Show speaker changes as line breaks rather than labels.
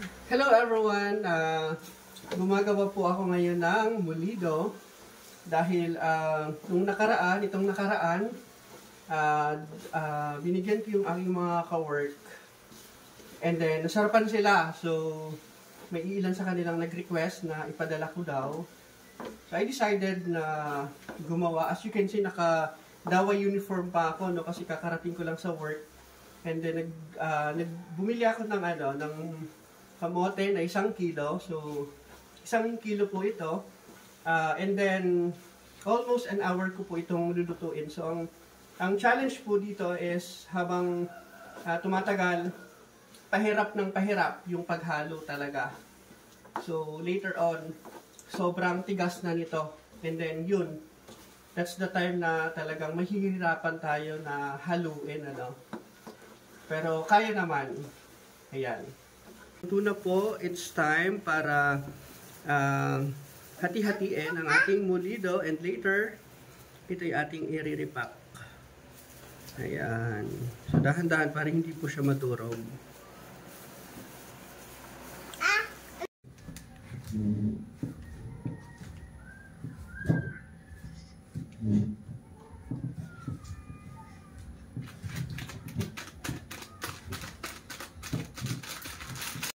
Hello everyone! Gumagawa po ako ngayon ng mulido dahil itong nakaraan, binigyan ko yung aking mga ka-work and then nasarapan sila. So, may ilan sa kanilang nag-request na ipadala ko daw. So, I decided na gumawa. As you can see, naka-dawa uniform pa ako, no, kasi kakarating ko lang sa work. And then, bumili ako ng kamote na 1 kilo. So, 1 kilo po ito. And then, almost an hour ko po itong lulutuin. So, ang challenge po dito is habang tumatagal, pahirap ng pahirap yung paghalo talaga. So, later on, sobrang tigas na nito. And then, yun. That's the time na talagang mahihirapan tayo na haluin, ano. Pero, kaya naman. Ayan. Ito na po, it's time para hati-hatiin ang ating mulido and later, ito yung ating i-repack. Ayan. So, dahan-dahan para hindi po siya madurog.